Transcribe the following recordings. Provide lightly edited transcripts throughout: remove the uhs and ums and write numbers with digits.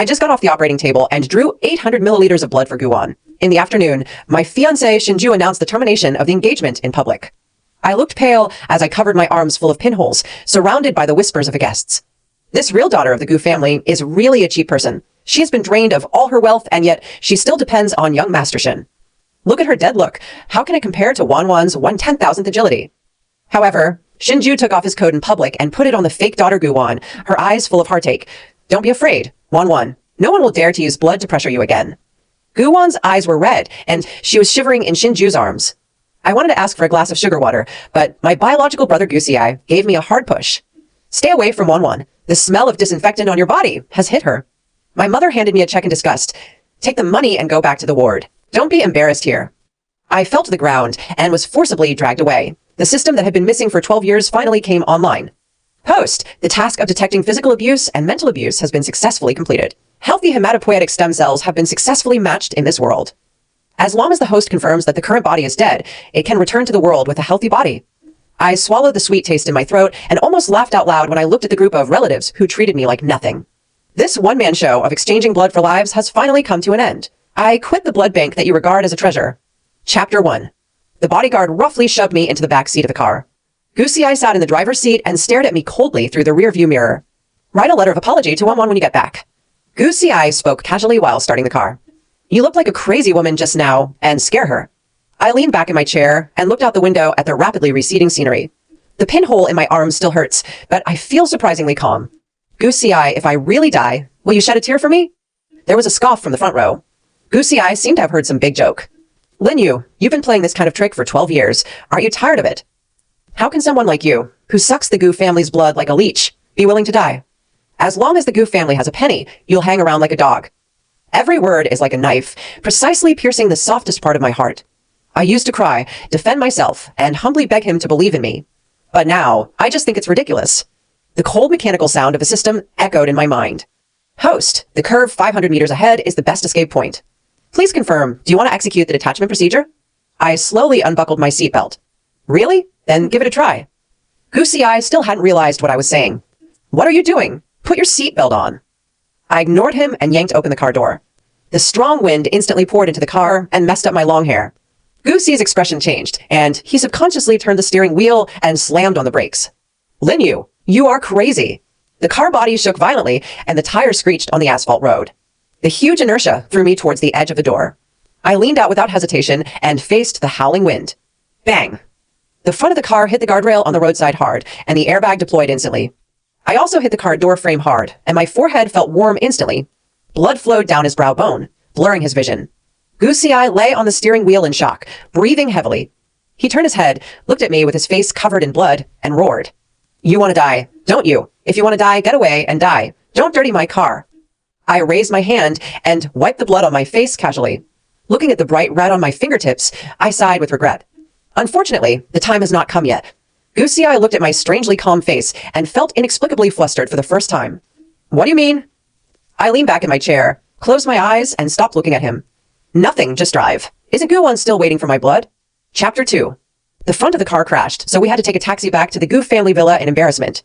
I just got off the operating table and drew 800 milliliters of blood for Guwon. In the afternoon, my fiancé Shinju announced the termination of the engagement in public. I looked pale as I covered my arms full of pinholes, surrounded by the whispers of the guests. This real daughter of the Gu family is really a cheap person. She has been drained of all her wealth, and yet she still depends on young Master Shin. Look at her dead look. How can it compare to Wanwan's 1/10,000th agility? However, Shinju took off his coat in public and put it on the fake daughter Guwon, her eyes full of heartache. Don't be afraid, Wanwan. No one will dare to use blood to pressure you again. Guwon's eyes were red, and she was shivering in Shinju's arms. I wanted to ask for a glass of sugar water, but my biological brother Gusiai gave me a hard push. Stay away from Wanwan. The smell of disinfectant on your body has hit her. My mother handed me a check in disgust. Take the money and go back to the ward. Don't be embarrassed here. I fell to the ground and was forcibly dragged away. The system that had been missing for 12 years finally came online. Post, the task of detecting physical abuse and mental abuse has been successfully completed. Healthy hematopoietic stem cells have been successfully matched in this world. As long as the host confirms that the current body is dead, it can return to the world with a healthy body. I swallowed the sweet taste in my throat and almost laughed out loud when I looked at the group of relatives who treated me like nothing. This one-man show of exchanging blood for lives has finally come to an end. I quit the blood bank that you regard as a treasure. Chapter 1. The bodyguard roughly shoved me into the back seat of the car. Gusiai sat in the driver's seat and stared at me coldly through the rearview mirror. Write a letter of apology to Wanwan when you get back. Gusiai spoke casually while starting the car. You looked like a crazy woman just now, and scare her. I leaned back in my chair and looked out the window at the rapidly receding scenery. The pinhole in my arm still hurts, but I feel surprisingly calm. Gusiai, if I really die, will you shed a tear for me? There was a scoff from the front row. Gusiai seemed to have heard some big joke. Linyu, you've been playing this kind of trick for 12 years. Aren't you tired of it? How can someone like you, who sucks the Gu family's blood like a leech, be willing to die? As long as the Gu family has a penny, you'll hang around like a dog. Every word is like a knife, precisely piercing the softest part of my heart. I used to cry, defend myself, and humbly beg him to believe in me. But now, I just think it's ridiculous. The cold mechanical sound of a system echoed in my mind. Host, the curve 500 meters ahead is the best escape point. Please confirm, do you want to execute the detachment procedure? I slowly unbuckled my seatbelt. Really? Then give it a try. Gusiai still hadn't realized what I was saying. What are you doing? Put your seatbelt on. I ignored him and yanked open the car door. The strong wind instantly poured into the car and messed up my long hair. Gusi's expression changed, and he subconsciously turned the steering wheel and slammed on the brakes. Linyu, you are crazy. The car body shook violently, and the tires screeched on the asphalt road. The huge inertia threw me towards the edge of the door. I leaned out without hesitation and faced the howling wind. Bang! The front of the car hit the guardrail on the roadside hard, and the airbag deployed instantly. I also hit the car door frame hard, and my forehead felt warm instantly. Blood flowed down his brow bone, blurring his vision. Gusiai lay on the steering wheel in shock, breathing heavily. He turned his head, looked at me with his face covered in blood, and roared. You want to die, don't you? If you want to die, get away and die. Don't dirty my car. I raised my hand and wiped the blood on my face casually. Looking at the bright red on my fingertips, I sighed with regret. Unfortunately, the time has not come yet. Gusiai looked at my strangely calm face and felt inexplicably flustered for the first time. What do you mean? I leaned back in my chair, closed my eyes, and stopped looking at him. Nothing, just drive. Isn't Guwon still waiting for my blood? Chapter 2. The front of the car crashed, so we had to take a taxi back to the Gu family villa in embarrassment.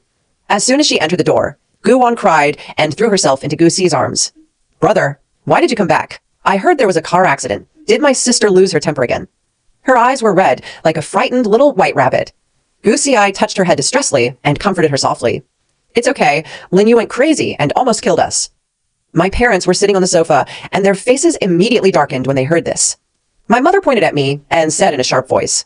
As soon as she entered the door, Guwon cried and threw herself into Gusi's arms. Brother, why did you come back? I heard there was a car accident. Did my sister lose her temper again? Her eyes were red, like a frightened little white rabbit. Gusiai touched her head distressfully and comforted her softly. It's okay. Linyu went crazy and almost killed us. My parents were sitting on the sofa, and their faces immediately darkened when they heard this. My mother pointed at me and said in a sharp voice,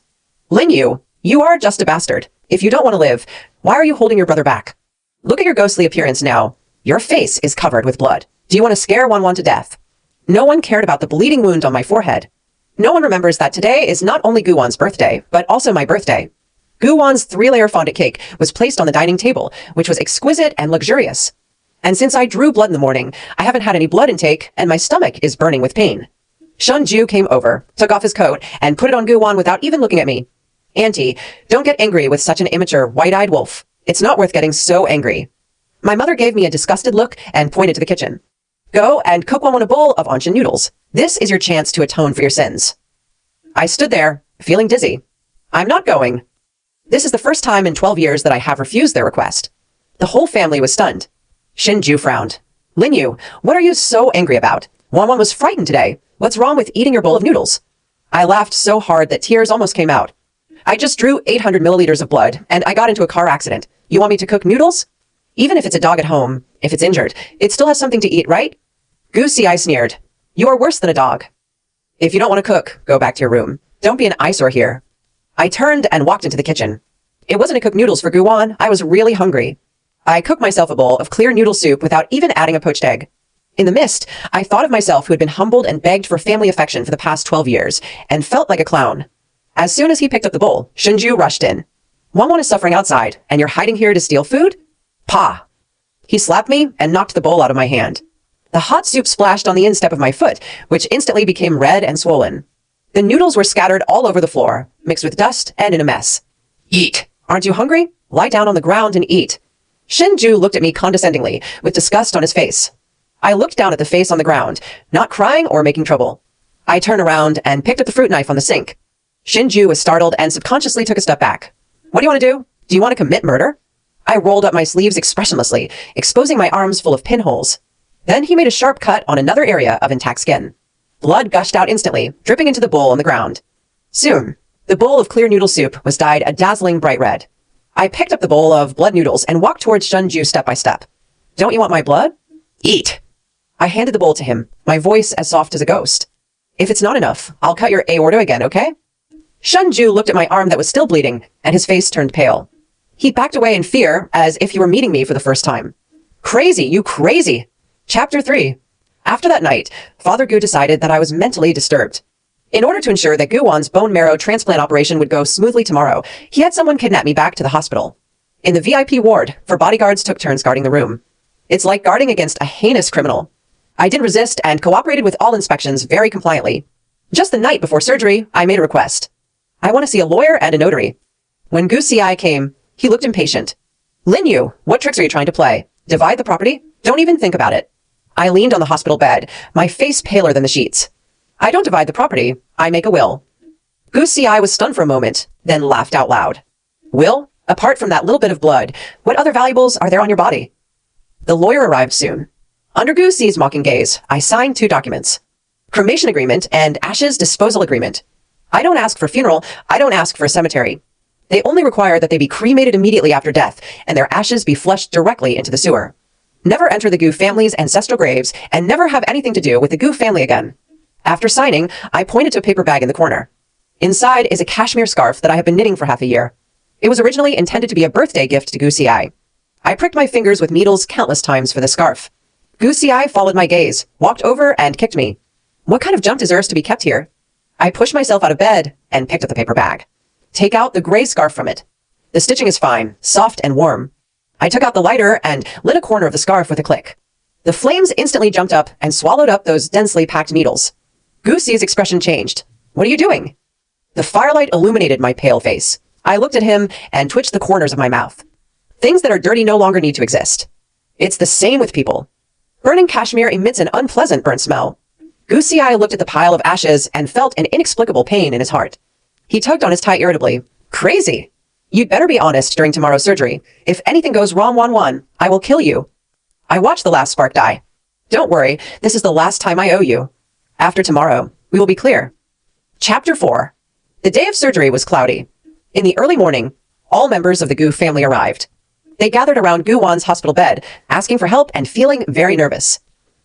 Linyu, you are just a bastard. If you don't want to live, why are you holding your brother back? Look at your ghostly appearance now. Your face is covered with blood. Do you want to scare Wanwan to death? No one cared about the bleeding wound on my forehead. No one remembers that today is not only Guwan's birthday, but also my birthday. Guwan's 3-layer fondant cake was placed on the dining table, which was exquisite and luxurious. And since I drew blood in the morning, I haven't had any blood intake, and my stomach is burning with pain. Shunju came over, took off his coat, and put it on Guwan without even looking at me. Auntie, don't get angry with such an immature, white-eyed wolf. It's not worth getting so angry. My mother gave me a disgusted look and pointed to the kitchen. Go and cook Wanwan a bowl of onshin noodles. This is your chance to atone for your sins. I stood there, feeling dizzy. I'm not going. This is the first time in 12 years that I have refused their request. The whole family was stunned. Shinju frowned. Linyu, what are you so angry about? Wanwan was frightened today. What's wrong with eating your bowl of noodles? I laughed so hard that tears almost came out. I just drew 800 milliliters of blood, and I got into a car accident. You want me to cook noodles? Even if it's a dog at home, if it's injured, it still has something to eat, right? Goosey Eye sneered. You are worse than a dog. If you don't want to cook, go back to your room. Don't be an eyesore here. I turned and walked into the kitchen. It wasn't to cook noodles for Guwan. I was really hungry. I cooked myself a bowl of clear noodle soup without even adding a poached egg. In the mist, I thought of myself who had been humbled and begged for family affection for the past 12 years, and felt like a clown. As soon as he picked up the bowl, Shinju rushed in. Wanwan is suffering outside, and you're hiding here to steal food? Pa! He slapped me and knocked the bowl out of my hand. The hot soup splashed on the instep of my foot, which instantly became red and swollen. The noodles were scattered all over the floor, mixed with dust and in a mess. Eat! Aren't you hungry? Lie down on the ground and eat. Shinju looked at me condescendingly, with disgust on his face. I looked down at the face on the ground, not crying or making trouble. I turned around and picked up the fruit knife on the sink. Shinju was startled and subconsciously took a step back. What do you want to do? Do you want to commit murder? I rolled up my sleeves expressionlessly, exposing my arms full of pinholes. Then he made a sharp cut on another area of intact skin. Blood gushed out instantly, dripping into the bowl on the ground. Soon, the bowl of clear noodle soup was dyed a dazzling bright red. I picked up the bowl of blood noodles and walked towards Shinju step by step. Don't you want my blood? Eat! I handed the bowl to him, my voice as soft as a ghost. If it's not enough, I'll cut your aorta again, okay? Shinju looked at my arm that was still bleeding, and his face turned pale. He backed away in fear, as if he were meeting me for the first time. Crazy, you crazy! Chapter 3. After that night, Father Gu decided that I was mentally disturbed. In order to ensure that Guwan's bone marrow transplant operation would go smoothly tomorrow, he had someone kidnap me back to the hospital. In the VIP ward, 4 bodyguards took turns guarding the room. It's like guarding against a heinous criminal. I didn't resist and cooperated with all inspections very compliantly. Just the night before surgery, I made a request. I want to see a lawyer and a notary. When Goosey Eye came, he looked impatient. Linyu, what tricks are you trying to play? Divide the property? Don't even think about it. I leaned on the hospital bed, my face paler than the sheets. I don't divide the property. I make a will. Goosey Eye was stunned for a moment, then laughed out loud. Will? Apart from that little bit of blood, what other valuables are there on your body? The lawyer arrived soon. Under Goosey's mocking gaze, I signed 2 documents. Cremation agreement and ashes disposal agreement. I don't ask for funeral, I don't ask for a cemetery. They only require that they be cremated immediately after death and their ashes be flushed directly into the sewer. Never enter the Gu family's ancestral graves and never have anything to do with the Gu family again. After signing, I pointed to a paper bag in the corner. Inside is a cashmere scarf that I have been knitting for half a year. It was originally intended to be a birthday gift to Goosey Eye. I pricked my fingers with needles countless times for the scarf. Goosey Eye followed my gaze, walked over, and kicked me. What kind of junk deserves to be kept here? I pushed myself out of bed and picked up the paper bag. Take out the gray scarf from it. The stitching is fine, soft and warm. I took out the lighter and lit a corner of the scarf with a click. The flames instantly jumped up and swallowed up those densely packed needles. Goosey's expression changed. What are you doing? The firelight illuminated my pale face. I looked at him and twitched the corners of my mouth. Things that are dirty no longer need to exist. It's the same with people. Burning cashmere emits an unpleasant burnt smell. Goosey Eye looked at the pile of ashes and felt an inexplicable pain in his heart. He tugged on his tie irritably. Crazy! You'd better be honest during tomorrow's surgery. If anything goes wrong, I will kill you. I watched the last spark die. Don't worry, this is the last time I owe you. After tomorrow, we will be clear. Chapter 4. The day of surgery was cloudy. In the early morning, all members of the Gu family arrived. They gathered around Guwan's hospital bed, asking for help and feeling very nervous.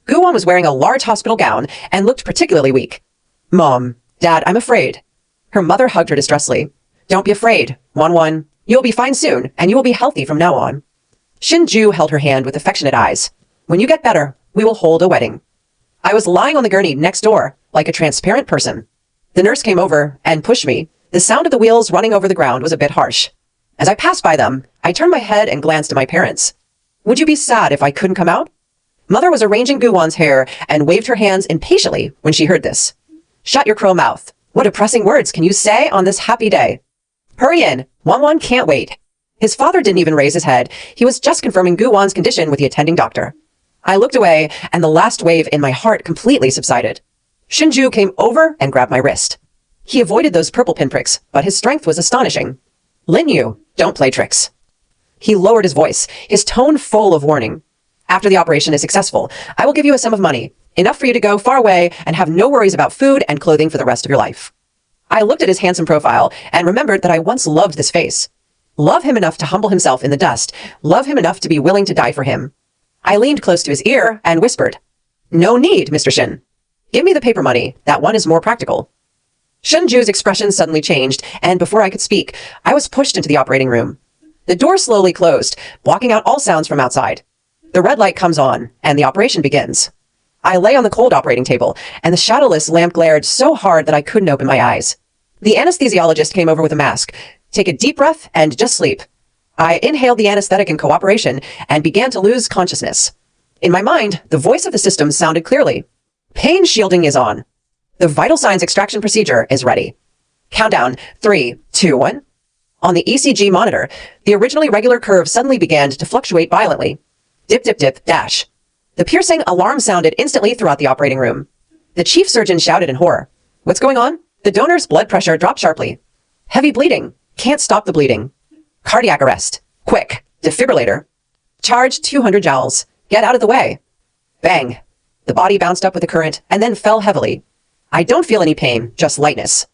Guwan was wearing a large hospital gown and looked particularly weak. Mom, Dad, I'm afraid. Her mother hugged her distressfully. Don't be afraid, Wanwan. You'll be fine soon, and you will be healthy from now on. Shinju held her hand with affectionate eyes. When you get better, we will hold a wedding. I was lying on the gurney next door, like a transparent person. The nurse came over and pushed me. The sound of the wheels running over the ground was a bit harsh. As I passed by them, I turned my head and glanced at my parents. Would you be sad if I couldn't come out? Mother was arranging Guwan's hair and waved her hands impatiently when she heard this. Shut your crow mouth. What depressing words can you say on this happy day? Hurry in. Wanwan can't wait. His father didn't even raise his head. He was just confirming Guwan's condition with the attending doctor. I looked away, and the last wave in my heart completely subsided. Shinju came over and grabbed my wrist. He avoided those purple pinpricks, but his strength was astonishing. Linyu, don't play tricks. He lowered his voice, his tone full of warning. After the operation is successful, I will give you a sum of money, enough for you to go far away and have no worries about food and clothing for the rest of your life. I looked at his handsome profile and remembered that I once loved this face. Love him enough to humble himself in the dust, love him enough to be willing to die for him. I leaned close to his ear and whispered, "No need, Mr. Shin. Give me the paper money. That one is more practical." Shinju's expression suddenly changed, and before I could speak, I was pushed into the operating room. The door slowly closed, blocking out all sounds from outside. The red light comes on, and the operation begins. I lay on the cold operating table, and the shadowless lamp glared so hard that I couldn't open my eyes. The anesthesiologist came over with a mask. "Take a deep breath and just sleep." I inhaled the anesthetic in cooperation and began to lose consciousness. In my mind, the voice of the system sounded clearly. "Pain shielding is on. The vital signs extraction procedure is ready. Countdown, 3, 2, 1. On the ECG monitor, the originally regular curve suddenly began to fluctuate violently. Dip, dip, dip, dash. The piercing alarm sounded instantly throughout the operating room. The chief surgeon shouted in horror. "What's going on?" The donor's blood pressure dropped sharply. "Heavy bleeding. Can't stop the bleeding. Cardiac arrest. Quick. Defibrillator. Charge 200 joules. Get out of the way." Bang. The body bounced up with the current and then fell heavily. I don't feel any pain, just lightness.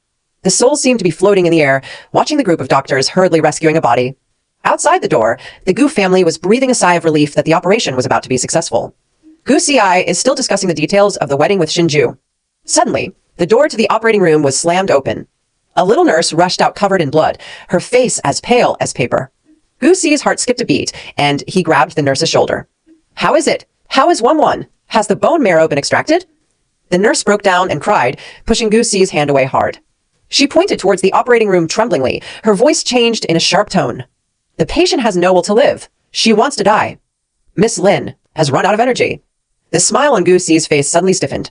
The soul seemed to be floating in the air, watching the group of doctors hurriedly rescuing a body. Outside the door, the Gu family was breathing a sigh of relief that the operation was about to be successful. Gu Ci is still discussing the details of the wedding with Shinju. Suddenly, the door to the operating room was slammed open. A little nurse rushed out covered in blood, her face as pale as paper. Gu Ci's heart skipped a beat, and he grabbed the nurse's shoulder. "How is it? How is 1-1? Has the bone marrow been extracted?" The nurse broke down and cried, pushing Gu Ci's hand away hard. She pointed towards the operating room tremblingly, her voice changed in a sharp tone. "The patient has no will to live. She wants to die. Miss Lin has run out of energy." The smile on Gu Ci's face suddenly stiffened.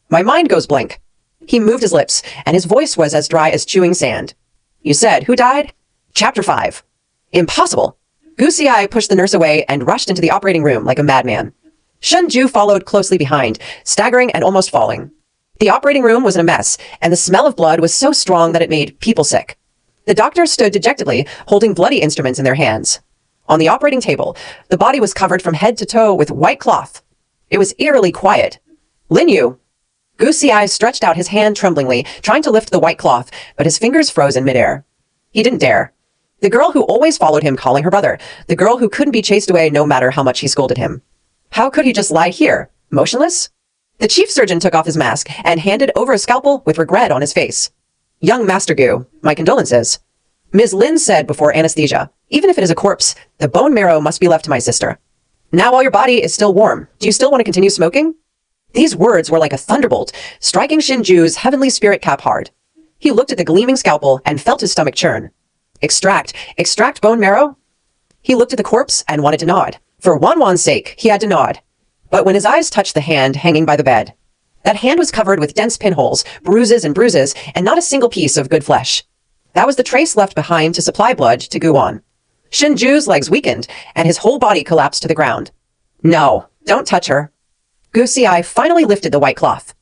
My mind goes blank. He moved his lips, and his voice was as dry as chewing sand. "You said who died?" Chapter 5. Impossible. Gu Ci pushed the nurse away and rushed into the operating room like a madman. Shinju followed closely behind, staggering and almost falling. The operating room was in a mess, and the smell of blood was so strong that it made people sick. The doctors stood dejectedly, holding bloody instruments in their hands. On the operating table, the body was covered from head to toe with white cloth. It was eerily quiet. "Lin Yu." Gu Ci stretched out his hand tremblingly, trying to lift the white cloth, but his fingers froze in midair. He didn't dare. The girl who always followed him calling her brother, the girl who couldn't be chased away no matter how much he scolded him. How could he just lie here, motionless? The chief surgeon took off his mask and handed over a scalpel with regret on his face. "Young Master Gu, my condolences." Ms. Lin said before anesthesia, "Even if it is a corpse, the bone marrow must be left to my sister. Now while your body is still warm, do you still want to continue smoking?" These words were like a thunderbolt, striking Shinju's heavenly spirit cap hard. He looked at the gleaming scalpel and felt his stomach churn. Extract bone marrow? He looked at the corpse and wanted to nod. For Wanwan's sake, he had to nod. But when his eyes touched the hand hanging by the bed, that hand was covered with dense pinholes, bruises, and not a single piece of good flesh. That was the trace left behind to supply blood to Guwan. Shinju's legs weakened, and his whole body collapsed to the ground. "No, don't touch her." Gu Ci finally lifted the white cloth.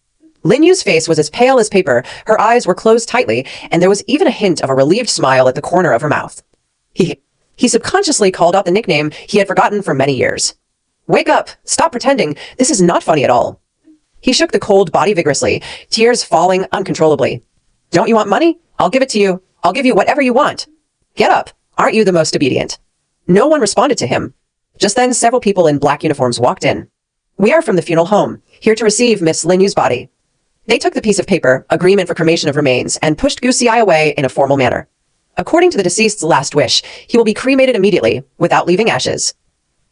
Lin Yu's face was as pale as paper, her eyes were closed tightly, and there was even a hint of a relieved smile at the corner of her mouth. He subconsciously called out the nickname he had forgotten for many years. "Wake up! Stop pretending! This is not funny at all." He shook the cold body vigorously, tears falling uncontrollably. "Don't you want money? I'll give it to you. I'll give you whatever you want. Get up! Aren't you the most obedient?" No one responded to him. Just then, several people in black uniforms walked in. "We are from the funeral home, here to receive Miss Lin Yu's body." They took the piece of paper, agreement for cremation of remains, and pushed Gu Ci away in a formal manner. According to the deceased's last wish, he will be cremated immediately, without leaving ashes.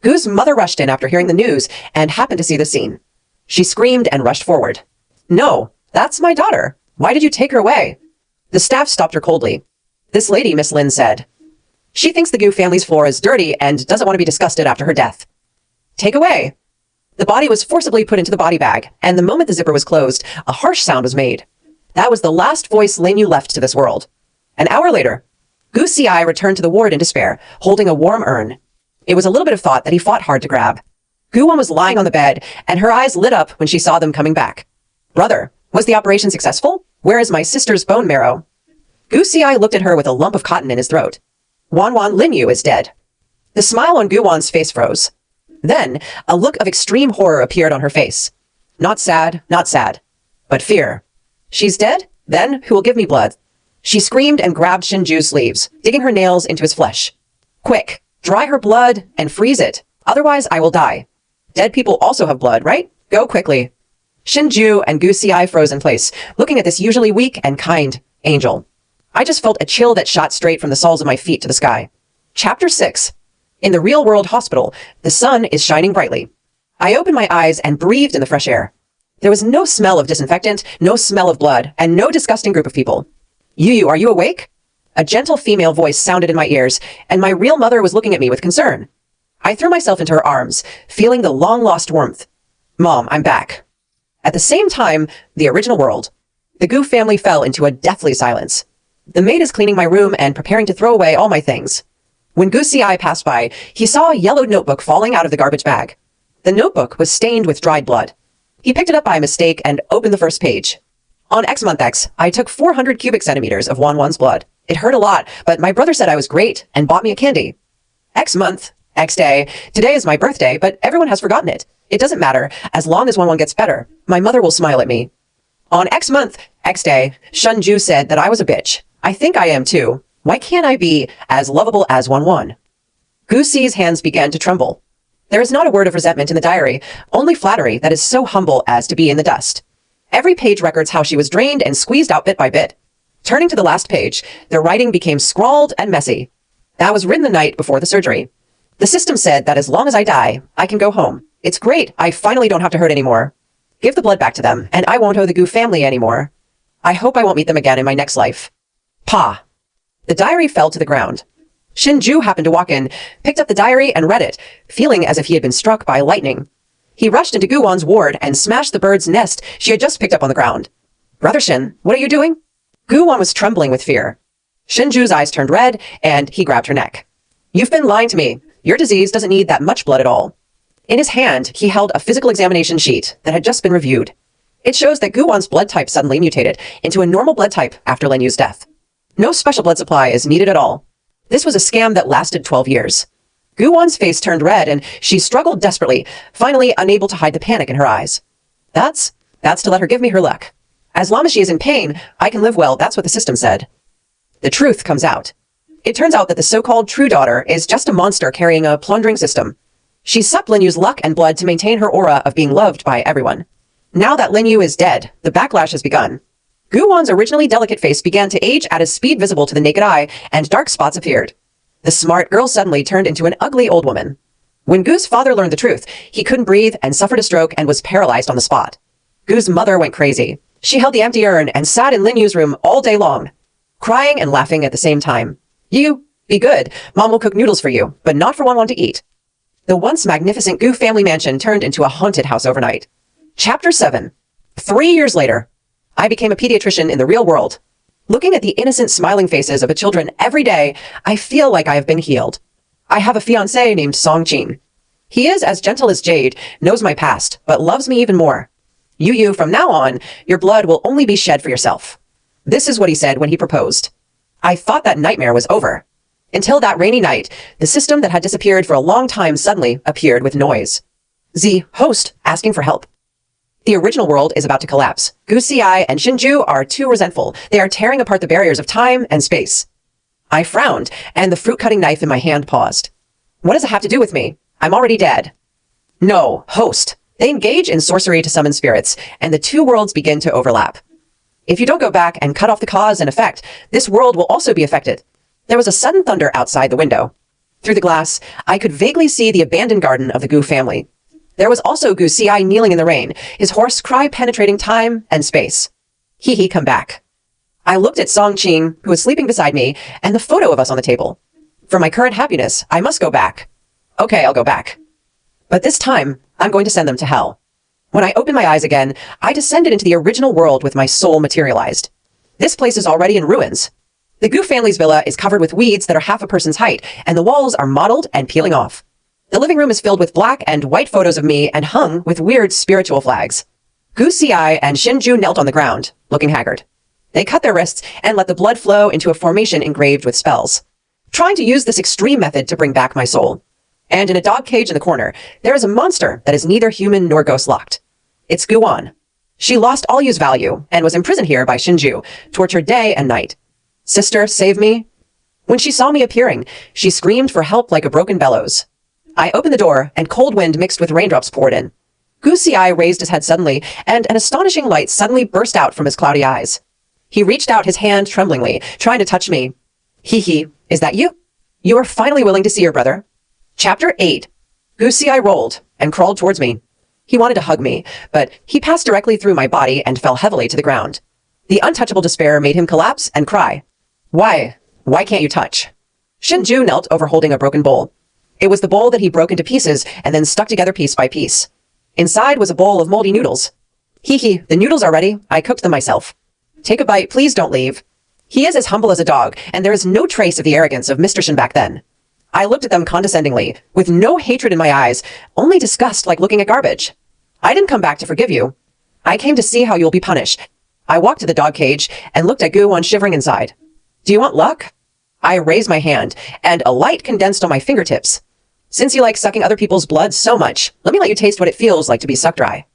Gu's mother rushed in after hearing the news and happened to see the scene. She screamed and rushed forward. "No, that's my daughter. Why did you take her away?" The staff stopped her coldly. "This lady," Miss Lin said. "She thinks the Gu family's floor is dirty and doesn't want to be disgusted after her death." "Take away." The body was forcibly put into the body bag, and the moment the zipper was closed, a harsh sound was made. That was the last voice Lin Yu left to this world. An hour later, Gu Ci returned to the ward in despair, holding a warm urn. It was a little bit of thought that he fought hard to grab. Guwan was lying on the bed, and her eyes lit up when she saw them coming back. "Brother, was the operation successful? Where is my sister's bone marrow?" Gu Ci looked at her with a lump of cotton in his throat. "Wanwan Lin Yu is dead." The smile on Guwan's face froze. Then, a look of extreme horror appeared on her face. Not sad, but fear. She's dead? Then who will give me blood? She screamed and grabbed Shinju's sleeves, digging her nails into his flesh. Quick, dry her blood and freeze it. Otherwise, I will die. Dead people also have blood, right? Go quickly. Shinju and Gu Xiai froze in place, looking at this usually weak and kind angel. I just felt a chill that shot straight from the soles of my feet to the sky. Chapter 6. In the real-world hospital, the sun is shining brightly. I opened my eyes and breathed in the fresh air. There was no smell of disinfectant, no smell of blood, and no disgusting group of people. Yu, are you awake? A gentle female voice sounded in my ears, and my real mother was looking at me with concern. I threw myself into her arms, feeling the long-lost warmth. Mom, I'm back. At the same time, the original world. The Gu family fell into a deathly silence. The maid is cleaning my room and preparing to throw away all my things. When Gu Xiai passed by, he saw a yellowed notebook falling out of the garbage bag. The notebook was stained with dried blood. He picked it up by mistake and opened the first page. On X month X, I took 400 cubic centimeters of Wanwan's blood. It hurt a lot, but my brother said I was great and bought me a candy. X month, X day. Today is my birthday, but everyone has forgotten it. It doesn't matter, as long as Wanwan gets better. My mother will smile at me. On X month, X day, Shinju said that I was a bitch. I think I am too. Why can't I be as lovable as Wanwan? Gu Xi's hands began to tremble. There is not a word of resentment in the diary, only flattery that is so humble as to be in the dust. Every page records how she was drained and squeezed out bit by bit. Turning to the last page, the writing became scrawled and messy. That was written the night before the surgery. The system said that as long as I die, I can go home. It's great, I finally don't have to hurt anymore. Give the blood back to them, and I won't owe the Gu family anymore. I hope I won't meet them again in my next life. Pa. The diary fell to the ground. Shinju happened to walk in, picked up the diary and read it, feeling as if he had been struck by lightning. He rushed into Guwan's ward and smashed the bird's nest she had just picked up on the ground. Brother Shin, what are you doing? Guwan was trembling with fear. Shinju's eyes turned red, and he grabbed her neck. You've been lying to me. Your disease doesn't need that much blood at all. In his hand, he held a physical examination sheet that had just been reviewed. It shows that Guwan's blood type suddenly mutated into a normal blood type after Len Yu's death. No special blood supply is needed at all. This was a scam that lasted 12 years. Guwan's face turned red and she struggled desperately, finally unable to hide the panic in her eyes. That's to let her give me her luck. As long as she is in pain, I can live well, that's what the system said. The truth comes out. It turns out that the so-called true daughter is just a monster carrying a plundering system. She sucked Lin Yu's luck and blood to maintain her aura of being loved by everyone. Now that Lin Yu is dead, the backlash has begun. Guwan's originally delicate face began to age at a speed visible to the naked eye, and dark spots appeared. The smart girl suddenly turned into an ugly old woman. When Gu's father learned the truth, he couldn't breathe and suffered a stroke and was paralyzed on the spot. Gu's mother went crazy. She held the empty urn and sat in Lin Yu's room all day long, crying and laughing at the same time. You, be good. Mom will cook noodles for you, but not for Wanwan to eat. The once magnificent Gu family mansion turned into a haunted house overnight. Chapter 7. 3 years later. I became a pediatrician in the real world. Looking at the innocent smiling faces of the children every day, I feel like I have been healed. I have a fiancé named Song Qing. He is as gentle as jade, knows my past, but loves me even more. Yu, from now on, your blood will only be shed for yourself. This is what he said when he proposed. I thought that nightmare was over. Until that rainy night, the system that had disappeared for a long time suddenly appeared with noise. Z, host, asking for help. The original world is about to collapse. Gu Xiai and Shinju are too resentful. They are tearing apart the barriers of time and space. I frowned, and the fruit-cutting knife in my hand paused. What does it have to do with me? I'm already dead. No, host. They engage in sorcery to summon spirits, and the two worlds begin to overlap. If you don't go back and cut off the cause and effect, this world will also be affected. There was a sudden thunder outside the window. Through the glass, I could vaguely see the abandoned garden of the Gu family. There was also Gu Xiai kneeling in the rain, his hoarse cry penetrating time and space. He, come back. I looked at Song Qing, who was sleeping beside me, and the photo of us on the table. For my current happiness, I must go back. Okay, I'll go back. But this time, I'm going to send them to hell. When I opened my eyes again, I descended into the original world with my soul materialized. This place is already in ruins. The Gu family's villa is covered with weeds that are half a person's height, and the walls are mottled and peeling off. The living room is filled with black and white photos of me and hung with weird spiritual flags. Gu Xiai and Shinju knelt on the ground, looking haggard. They cut their wrists and let the blood flow into a formation engraved with spells, trying to use this extreme method to bring back my soul. And in a dog cage in the corner, there is a monster that is neither human nor ghost-locked. It's Guwon. She lost all use value and was imprisoned here by Shinju, tortured day and night. Sister, save me. When she saw me appearing, she screamed for help like a broken bellows. I opened the door, and cold wind mixed with raindrops poured in. Gu Xiai raised his head suddenly, and an astonishing light suddenly burst out from his cloudy eyes. He reached out his hand tremblingly, trying to touch me. Hee, is that you? You are finally willing to see your brother? Chapter 8. Gu Xiai rolled and crawled towards me. He wanted to hug me, but he passed directly through my body and fell heavily to the ground. The untouchable despair made him collapse and cry. Why? Why can't you touch? Shinju knelt over holding a broken bowl. It was the bowl that he broke into pieces and then stuck together piece by piece. Inside was a bowl of moldy noodles. Hee, the noodles are ready. I cooked them myself. Take a bite, please don't leave. He is as humble as a dog, and there is no trace of the arrogance of Mr. Shin back then. I looked at them condescendingly, with no hatred in my eyes, only disgust like looking at garbage. I didn't come back to forgive you. I came to see how you'll be punished. I walked to the dog cage and looked at Guwon shivering inside. Do you want luck? I raised my hand, and a light condensed on my fingertips. Since you like sucking other people's blood so much, let me let you taste what it feels like to be sucked dry.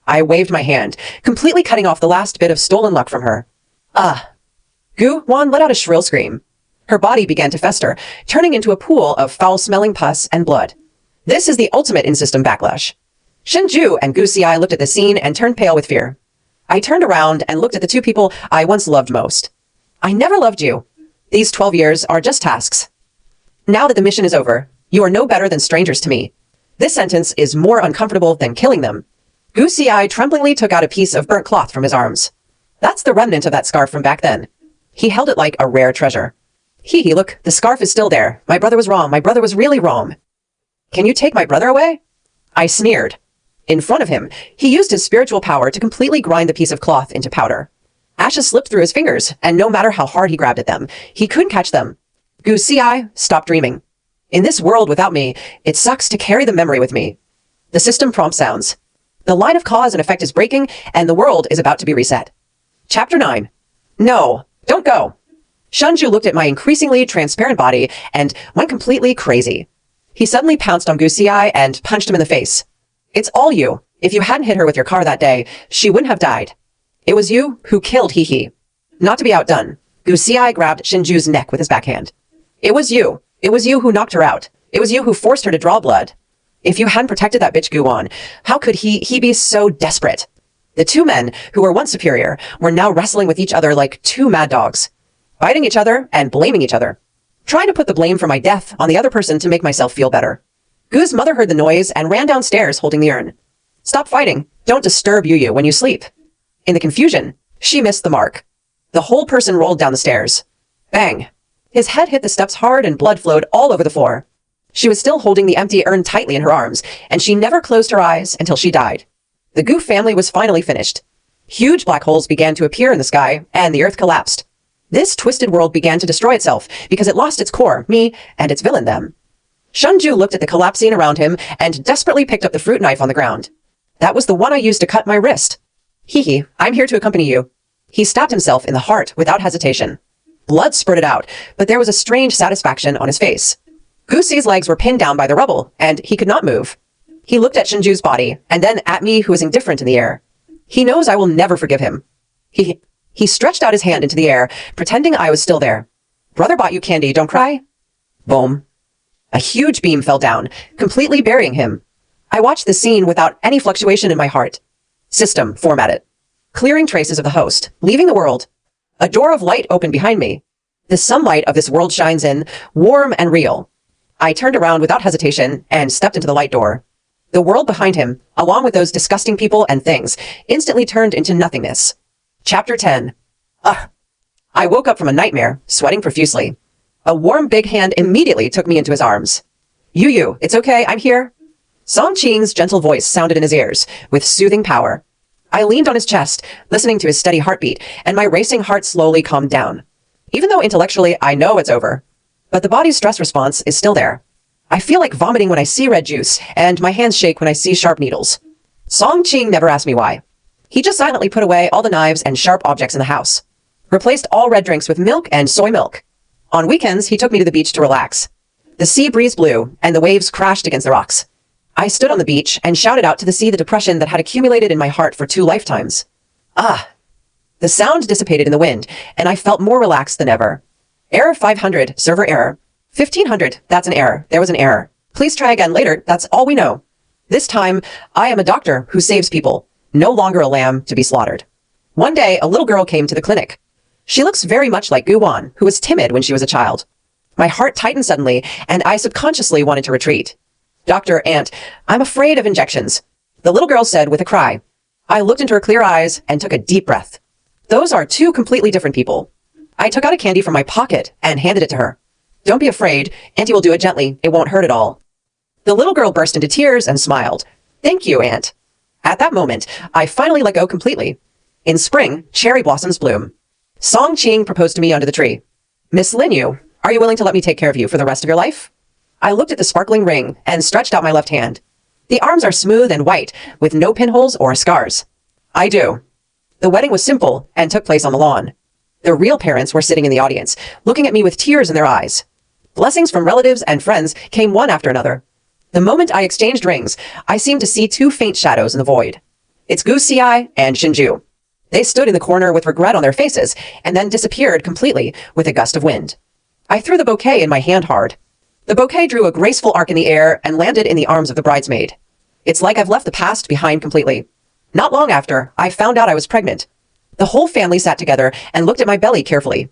I waved my hand, completely cutting off the last bit of stolen luck from her. Guwon let out a shrill scream. Her body began to fester, turning into a pool of foul-smelling pus and blood. This is the ultimate in-system backlash. Shinju and Gu Xiai looked at the scene and turned pale with fear. I turned around and looked at the two people I once loved most. I never loved you. These 12 years are just tasks. Now that the mission is over, you are no better than strangers to me. This sentence is more uncomfortable than killing them. Gu Xiai tremblingly took out a piece of burnt cloth from his arms. That's the remnant of that scarf from back then. He held it like a rare treasure. Hee, look, the scarf is still there. My brother was wrong. My brother was really wrong. Can you take my brother away? I sneered. In front of him, he used his spiritual power to completely grind the piece of cloth into powder. Ashes slipped through his fingers, and no matter how hard he grabbed at them, he couldn't catch them. Gu Xiai, stop dreaming. In this world without me, it sucks to carry the memory with me. The system prompt sounds. The line of cause and effect is breaking, and the world is about to be reset. Chapter 9. No, don't go. Shinju looked at my increasingly transparent body and went completely crazy. He suddenly pounced on Gu Xiai and punched him in the face. It's all you. If you hadn't hit her with your car that day, she wouldn't have died. It was you who killed Hee. Not to be outdone, Gu Xiai grabbed Shinju's neck with his backhand. It was you. It was you who knocked her out. It was you who forced her to draw blood. If you hadn't protected that bitch Guwon, how could he be so desperate? The two men, who were once superior, were now wrestling with each other like two mad dogs. Fighting each other and blaming each other. Trying to put the blame for my death on the other person to make myself feel better. Gu's mother heard the noise and ran downstairs holding the urn. Stop fighting. Don't disturb Yu when you sleep. In the confusion, she missed the mark. The whole person rolled down the stairs. Bang. His head hit the steps hard and blood flowed all over the floor. She was still holding the empty urn tightly in her arms, and she never closed her eyes until she died. The Gu family was finally finished. Huge black holes began to appear in the sky, and the earth collapsed. This twisted world began to destroy itself because it lost its core, me, and its villain, them. Shinju looked at the collapse scene around him and desperately picked up the fruit knife on the ground. That was the one I used to cut my wrist. Hee, I'm here to accompany you. He stabbed himself in the heart without hesitation. Blood spurted out, but there was a strange satisfaction on his face. Gusi's legs were pinned down by the rubble, and he could not move. He looked at Shinju's body, and then at me, who was indifferent in the air. He knows I will never forgive him. He stretched out his hand into the air, pretending I was still there. Brother bought you candy, don't cry. Boom. A huge beam fell down, completely burying him. I watched the scene without any fluctuation in my heart. System formatted. Clearing traces of the host, leaving the world. A door of light opened behind me. The sunlight of this world shines in, warm and real. I turned around without hesitation and stepped into the light door. The world behind him, along with those disgusting people and things, instantly turned into nothingness. Chapter 10. I woke up from a nightmare, sweating profusely. A warm big hand immediately took me into his arms. Yu, it's okay, I'm here. Song Qing's gentle voice sounded in his ears, with soothing power. I leaned on his chest, listening to his steady heartbeat, and my racing heart slowly calmed down. Even though intellectually I know it's over, but the body's stress response is still there. I feel like vomiting when I see red juice, and my hands shake when I see sharp needles. Song Qing never asked me why. He just silently put away all the knives and sharp objects in the house. Replaced all red drinks with milk and soy milk. On weekends, he took me to the beach to relax. The sea breeze blew, and the waves crashed against the rocks. I stood on the beach and shouted out to the sea the depression that had accumulated in my heart for 2 lifetimes. Ah! The sound dissipated in the wind, and I felt more relaxed than ever. Error 500, server error. 1500, that's an error. There was an error. Please try again later, that's all we know. This time, I am a doctor who saves people, no longer a lamb to be slaughtered. One day, a little girl came to the clinic. She looks very much like Guwan, who was timid when she was a child. My heart tightened suddenly, and I subconsciously wanted to retreat. Dr. Ant, I'm afraid of injections, the little girl said with a cry. I looked into her clear eyes and took a deep breath. Those are 2 completely different people. I took out a candy from my pocket and handed it to her. Don't be afraid. Auntie will do it gently. It won't hurt at all. The little girl burst into tears and smiled. Thank you, Aunt. At that moment, I finally let go completely. In spring, cherry blossoms bloom. Song Ching proposed to me under the tree. Miss Lin Yu, are you willing to let me take care of you for the rest of your life? I looked at the sparkling ring and stretched out my left hand. The arms are smooth and white, with no pinholes or scars. I do. The wedding was simple and took place on the lawn. The real parents were sitting in the audience, looking at me with tears in their eyes. Blessings from relatives and friends came one after another. The moment I exchanged rings, I seemed to see 2 faint shadows in the void. It's Gu Xiai and Shinju. They stood in the corner with regret on their faces and then disappeared completely with a gust of wind. I threw the bouquet in my hand hard. The bouquet drew a graceful arc in the air and landed in the arms of the bridesmaid. It's like I've left the past behind completely. Not long after, I found out I was pregnant. The whole family sat together and looked at my belly carefully.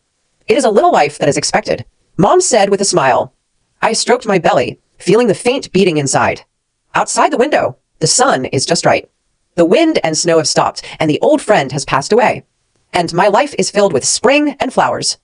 It is a little life that is expected, Mom said with a smile. I stroked my belly, feeling the faint beating inside. Outside the window, the sun is just right. The wind and snow have stopped, and the old friend has passed away. And my life is filled with spring and flowers.